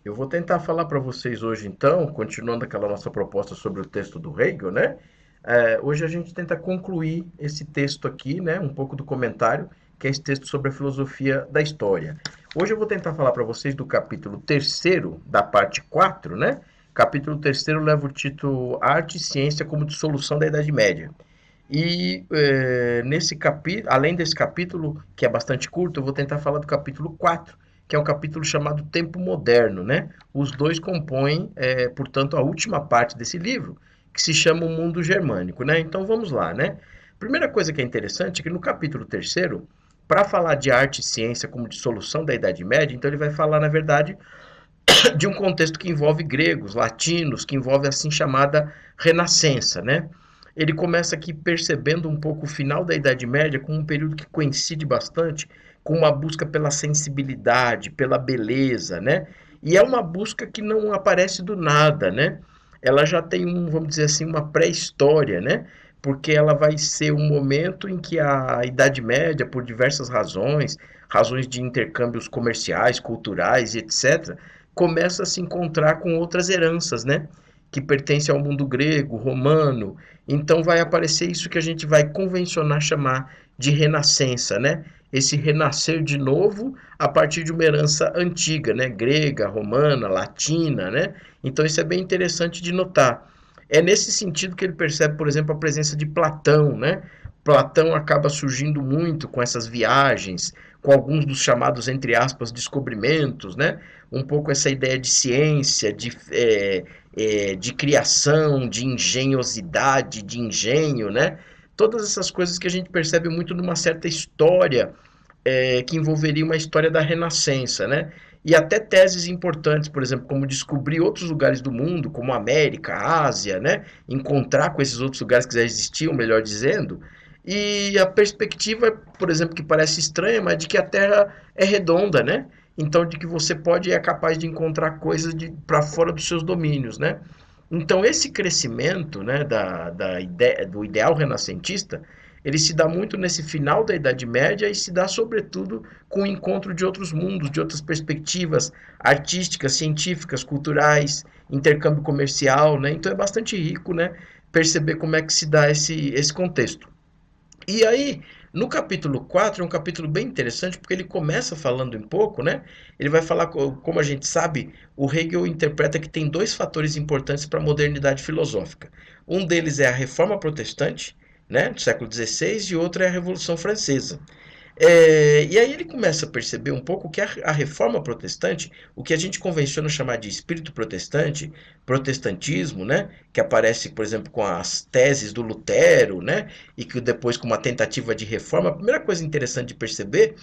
Eu vou tentar falar para vocês hoje, então, continuando aquela nossa proposta sobre o texto do Hegel, né? Hoje a gente tenta concluir esse texto aqui, né? Um pouco do comentário, que é esse texto sobre a filosofia da história. Hoje eu vou tentar falar para vocês do capítulo terceiro da parte 4, né? Capítulo terceiro leva o título Arte e Ciência como Dissolução da Idade Média. E nesse capítulo, além desse capítulo, que é bastante curto, eu vou tentar falar do capítulo 4, que é um capítulo chamado Tempo Moderno, né? Os dois compõem, portanto, a última parte desse livro, que se chama O Mundo Germânico, né? Então vamos lá, né? Primeira coisa que é interessante é que no capítulo terceiro, para falar de arte e ciência como dissolução da Idade Média, então ele vai falar, na verdade, de um contexto que envolve gregos, latinos, que envolve assim chamada Renascença, né? Ele começa aqui percebendo um pouco o final da Idade Média como um período que coincide bastante com uma busca pela sensibilidade, pela beleza, né? E é uma busca que não aparece do nada, né? Ela já tem vamos dizer assim, uma pré-história, né? Porque ela vai ser um momento em que a Idade Média, por diversas razões, razões de intercâmbios comerciais, culturais e etc., começa a se encontrar com outras heranças, né? Que pertencem ao mundo grego, romano. Então vai aparecer isso que a gente vai convencionar chamar de renascença, né? Esse renascer de novo a partir de uma herança antiga, né? Grega, romana, latina, né? Então isso é bem interessante de notar. É nesse sentido que ele percebe, por exemplo, a presença de Platão, né? Platão acaba surgindo muito com essas viagens, com alguns dos chamados, entre aspas, descobrimentos, né? Um pouco essa ideia de ciência, de criação, de engenhosidade, de engenho, né? Todas essas coisas que a gente percebe muito numa certa história que envolveria uma história da Renascença, né? E até teses importantes, por exemplo, como descobrir outros lugares do mundo, como a América, a Ásia, né? Encontrar com esses outros lugares que já existiam, melhor dizendo. E a perspectiva, por exemplo, que parece estranha, mas de que a Terra é redonda, né? Então, de que você pode e é capaz de encontrar coisas para fora dos seus domínios, né? Então, esse crescimento, né, do ideal renascentista, ele se dá muito nesse final da Idade Média e se dá, sobretudo, com o encontro de outros mundos, de outras perspectivas artísticas, científicas, culturais, intercâmbio comercial, né? Então, é bastante rico, né, perceber como é que se dá esse contexto. E aí, no capítulo 4 é um capítulo bem interessante, porque ele começa falando um pouco, né? Ele vai falar, como a gente sabe, o Hegel interpreta que tem dois fatores importantes para a modernidade filosófica. Um deles é a Reforma Protestante, né, do século XVI, e outro é a Revolução Francesa. E aí ele começa a perceber um pouco que a reforma protestante, o que a gente convenciona chamar de espírito protestante, protestantismo, né, que aparece, por exemplo, com as teses do Lutero, né, e que depois com uma tentativa de reforma, a primeira coisa interessante de perceber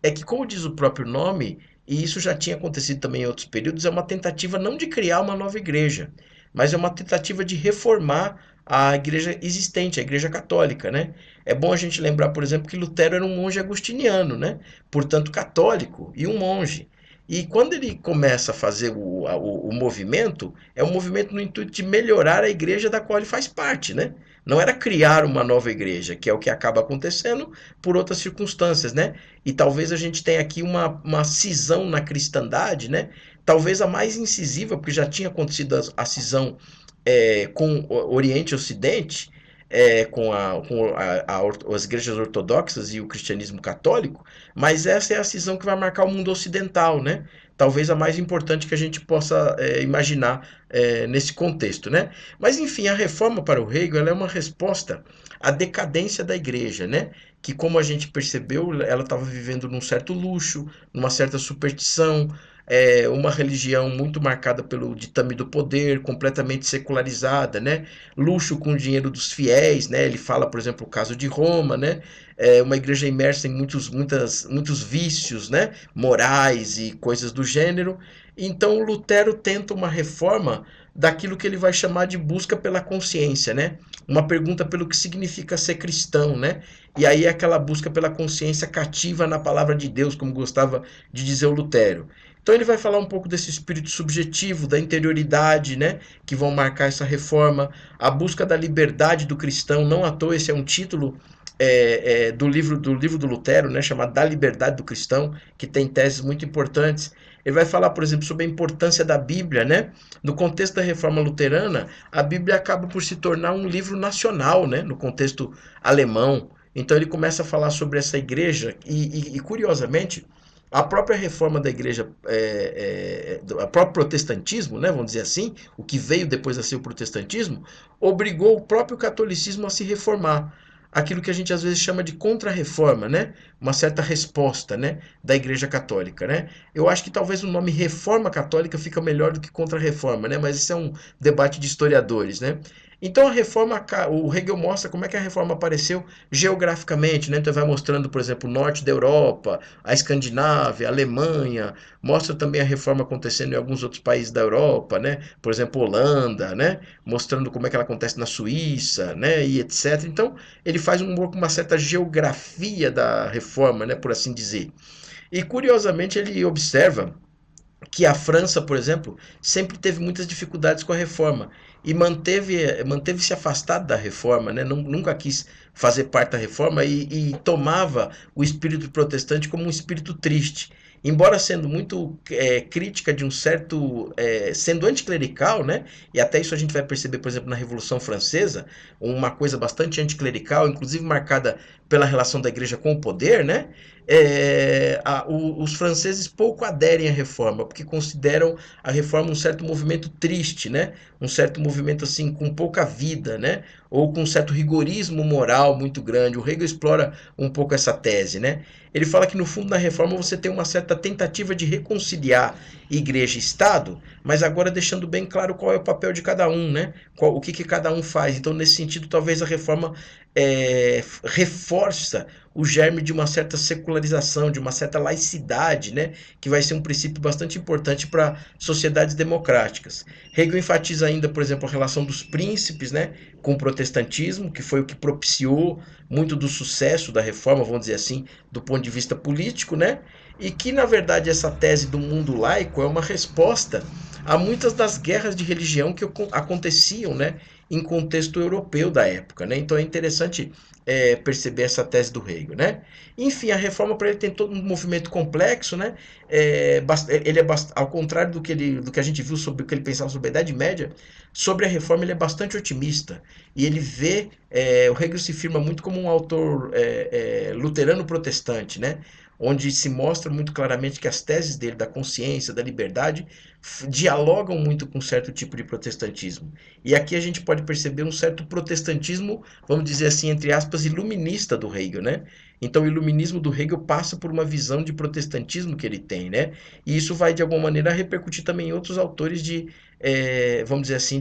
é que, como diz o próprio nome, e isso já tinha acontecido também em outros períodos, é uma tentativa não de criar uma nova igreja, mas é uma tentativa de reformar a igreja existente, a igreja católica, né? É bom a gente lembrar, por exemplo, que Lutero era um monge agustiniano, né? Portanto, católico e um monge. E quando ele começa a fazer o movimento, é um movimento no intuito de melhorar a igreja da qual ele faz parte, né? Não era criar uma nova igreja, que é o que acaba acontecendo por outras circunstâncias, né? E talvez a gente tenha aqui uma cisão na cristandade, né? Talvez a mais incisiva, porque já tinha acontecido a cisão com o Oriente e Ocidente, as igrejas ortodoxas e o cristianismo católico, mas essa é a cisão que vai marcar o mundo ocidental, né? Talvez a mais importante que a gente possa imaginar nesse contexto, né? Mas enfim, a reforma para o Hegel ela é uma resposta à decadência da igreja, né? Que como a gente percebeu, ela estava vivendo num certo luxo, numa certa superstição, uma religião muito marcada pelo ditame do poder, completamente secularizada, né? Luxo com o dinheiro dos fiéis, né? Ele fala, por exemplo, o caso de Roma, né? Uma igreja imersa em muitos vícios, né? Morais e coisas do gênero. Então, Lutero tenta uma reforma daquilo que ele vai chamar de busca pela consciência, né? Uma pergunta pelo que significa ser cristão, né? E aí aquela busca pela consciência cativa na palavra de Deus, como gostava de dizer o Lutero. Então ele vai falar um pouco desse espírito subjetivo, da interioridade, né, que vão marcar essa reforma, a busca da liberdade do cristão, não à toa esse é um título do livro do Lutero, né, chamado Da Liberdade do Cristão, que tem teses muito importantes. Ele vai falar, por exemplo, sobre a importância da Bíblia, né? No contexto da Reforma Luterana, a Bíblia acaba por se tornar um livro nacional, né? No contexto alemão. Então ele começa a falar sobre essa igreja e curiosamente, a própria reforma da igreja, o próprio protestantismo, né, vamos dizer assim, o que veio depois a ser o protestantismo, obrigou o próprio catolicismo a se reformar. Aquilo que a gente às vezes chama de contra-reforma, né? Uma certa resposta, né, da Igreja Católica, né? Eu acho que talvez o nome Reforma Católica fica melhor do que Contra-Reforma, né? Mas isso é um debate de historiadores, né? Então a reforma, o Hegel mostra como é que a reforma apareceu geograficamente, né? Então vai mostrando, por exemplo, o norte da Europa, a Escandinávia, a Alemanha, mostra também a reforma acontecendo em alguns outros países da Europa, né? Por exemplo, Holanda, né? Mostrando como é que ela acontece na Suíça, né? E etc. Então ele faz uma certa geografia da reforma, né? Por assim dizer. E curiosamente ele observa que a França, por exemplo, sempre teve muitas dificuldades com a reforma e manteve-se afastado da reforma, né? Nunca quis fazer parte da reforma e tomava o espírito protestante como um espírito triste. Embora sendo muito crítica de um certo, sendo anticlerical, né? E até isso a gente vai perceber, por exemplo, na Revolução Francesa, uma coisa bastante anticlerical, inclusive marcada pela relação da igreja com o poder, né? Os franceses pouco aderem à reforma, porque consideram a reforma um certo movimento triste, né? Um certo movimento assim com pouca vida, né? Ou com um certo rigorismo moral muito grande. O Hegel explora um pouco essa tese, né? Ele fala que no fundo na reforma você tem uma certa tentativa de reconciliar igreja e Estado, mas agora deixando bem claro qual é o papel de cada um, né? O que cada um faz. Então, nesse sentido, talvez a reforma reforça o germe de uma certa secularização, de uma certa laicidade, né, que vai ser um princípio bastante importante para sociedades democráticas. Hegel enfatiza ainda, por exemplo, a relação dos príncipes, né, com o protestantismo, que foi o que propiciou muito do sucesso da reforma, vamos dizer assim, do ponto de vista político, né, e que na verdade essa tese do mundo laico é uma resposta a muitas das guerras de religião que aconteciam, né, em contexto europeu da época, né? Então é interessante perceber essa tese do Hegel, né? Enfim, a reforma para ele tem todo um movimento complexo, né? Ele ao contrário do que a gente viu sobre o que ele pensava sobre a Idade Média, sobre a reforma ele é bastante otimista e ele vê o Hegel se firma muito como um autor luterano protestante, né? Onde se mostra muito claramente que as teses dele da consciência, da liberdade, dialogam muito com um certo tipo de protestantismo. E aqui a gente pode perceber um certo protestantismo, vamos dizer assim, entre aspas, iluminista do Hegel, né? Então o iluminismo do Hegel passa por uma visão de protestantismo que ele tem, né? E isso vai, de alguma maneira, repercutir também em outros autores vamos dizer assim,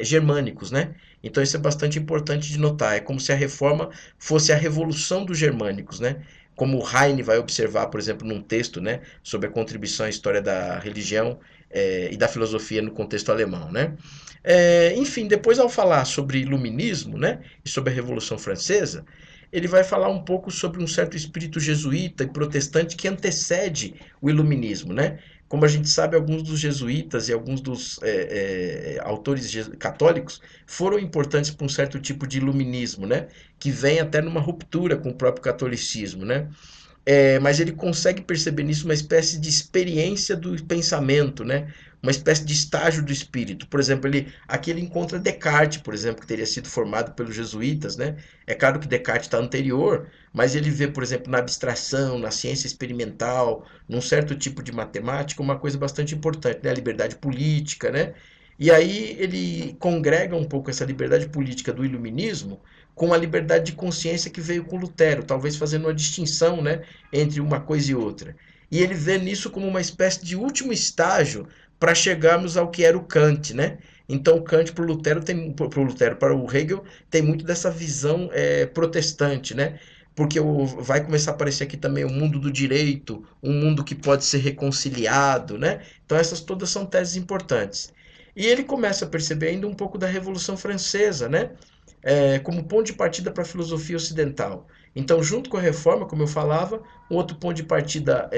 germânicos, né? Então isso é bastante importante de notar. É como se a reforma fosse a revolução dos germânicos, né? Como o Heine vai observar, por exemplo, num texto, né, sobre a contribuição à história da religião e da filosofia no contexto alemão, né? Enfim, depois ao falar sobre iluminismo, né, e sobre a Revolução Francesa, ele vai falar um pouco sobre um certo espírito jesuíta e protestante que antecede o iluminismo, né? Como a gente sabe, alguns dos jesuítas e alguns dos autores católicos foram importantes para um certo tipo de iluminismo, né? Que vem até numa ruptura com o próprio catolicismo, né? Mas ele consegue perceber nisso uma espécie de experiência do pensamento, né? Uma espécie de estágio do espírito. Por exemplo, aqui ele encontra Descartes, por exemplo, que teria sido formado pelos jesuítas, né? É claro que Descartes está anterior, mas ele vê, por exemplo, na abstração, na ciência experimental, num certo tipo de matemática, uma coisa bastante importante, né? A liberdade política, né? E aí ele congrega um pouco essa liberdade política do iluminismo com a liberdade de consciência que veio com Lutero, talvez fazendo uma distinção, né, entre uma coisa e outra. E ele vê nisso como uma espécie de último estágio para chegarmos ao que era o Kant, né? Então o Kant para o Hegel tem muito dessa visão protestante, né? Porque vai começar a aparecer aqui também o mundo do direito, um mundo que pode ser reconciliado, né? Então essas todas são teses importantes. E ele começa a perceber ainda um pouco da Revolução Francesa, né? Como ponto de partida para a filosofia ocidental. Então, junto com a reforma, como eu falava, um outro ponto de partida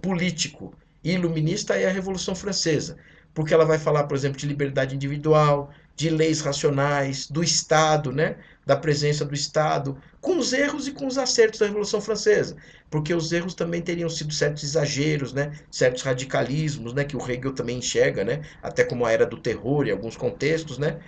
político e iluminista é a Revolução Francesa, porque ela vai falar, por exemplo, de liberdade individual, de leis racionais, do Estado, né? Da presença do Estado, com os erros e com os acertos da Revolução Francesa, porque os erros também teriam sido certos exageros, né? Certos radicalismos, né? Que o Hegel também enxerga, né? Até como a era do terror em alguns contextos, né?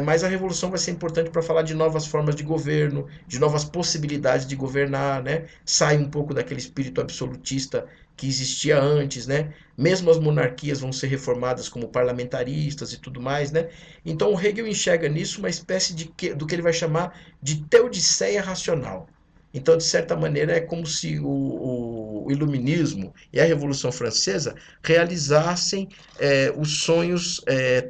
Mas a revolução vai ser importante para falar de novas formas de governo, de novas possibilidades de governar, né? Sai um pouco daquele espírito absolutista que existia antes, né? Mesmo as monarquias vão ser reformadas como parlamentaristas e tudo mais, né? Então o Hegel enxerga nisso uma espécie do que ele vai chamar de teodiceia racional. Então, de certa maneira, é como se o Iluminismo e a Revolução Francesa realizassem os sonhos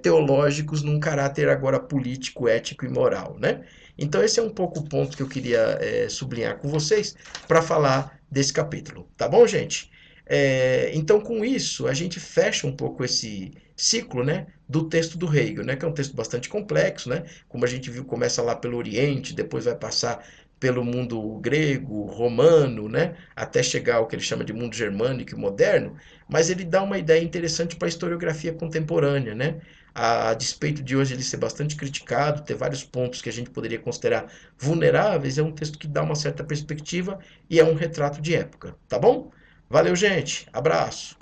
teológicos num caráter agora político, ético e moral, né? Então, esse é um pouco o ponto que eu queria sublinhar com vocês para falar desse capítulo. Tá bom, gente? Então, com isso, a gente fecha um pouco esse ciclo, né, do texto do Hegel, né, que é um texto bastante complexo, né, como a gente viu, começa lá pelo Oriente, depois vai passar pelo mundo grego, romano, né, até chegar ao que ele chama de mundo germânico e moderno, mas ele dá uma ideia interessante para a historiografia contemporânea, né, a despeito de hoje ele ser bastante criticado, ter vários pontos que a gente poderia considerar vulneráveis, é um texto que dá uma certa perspectiva e é um retrato de época, tá bom? Valeu, gente. Abraço.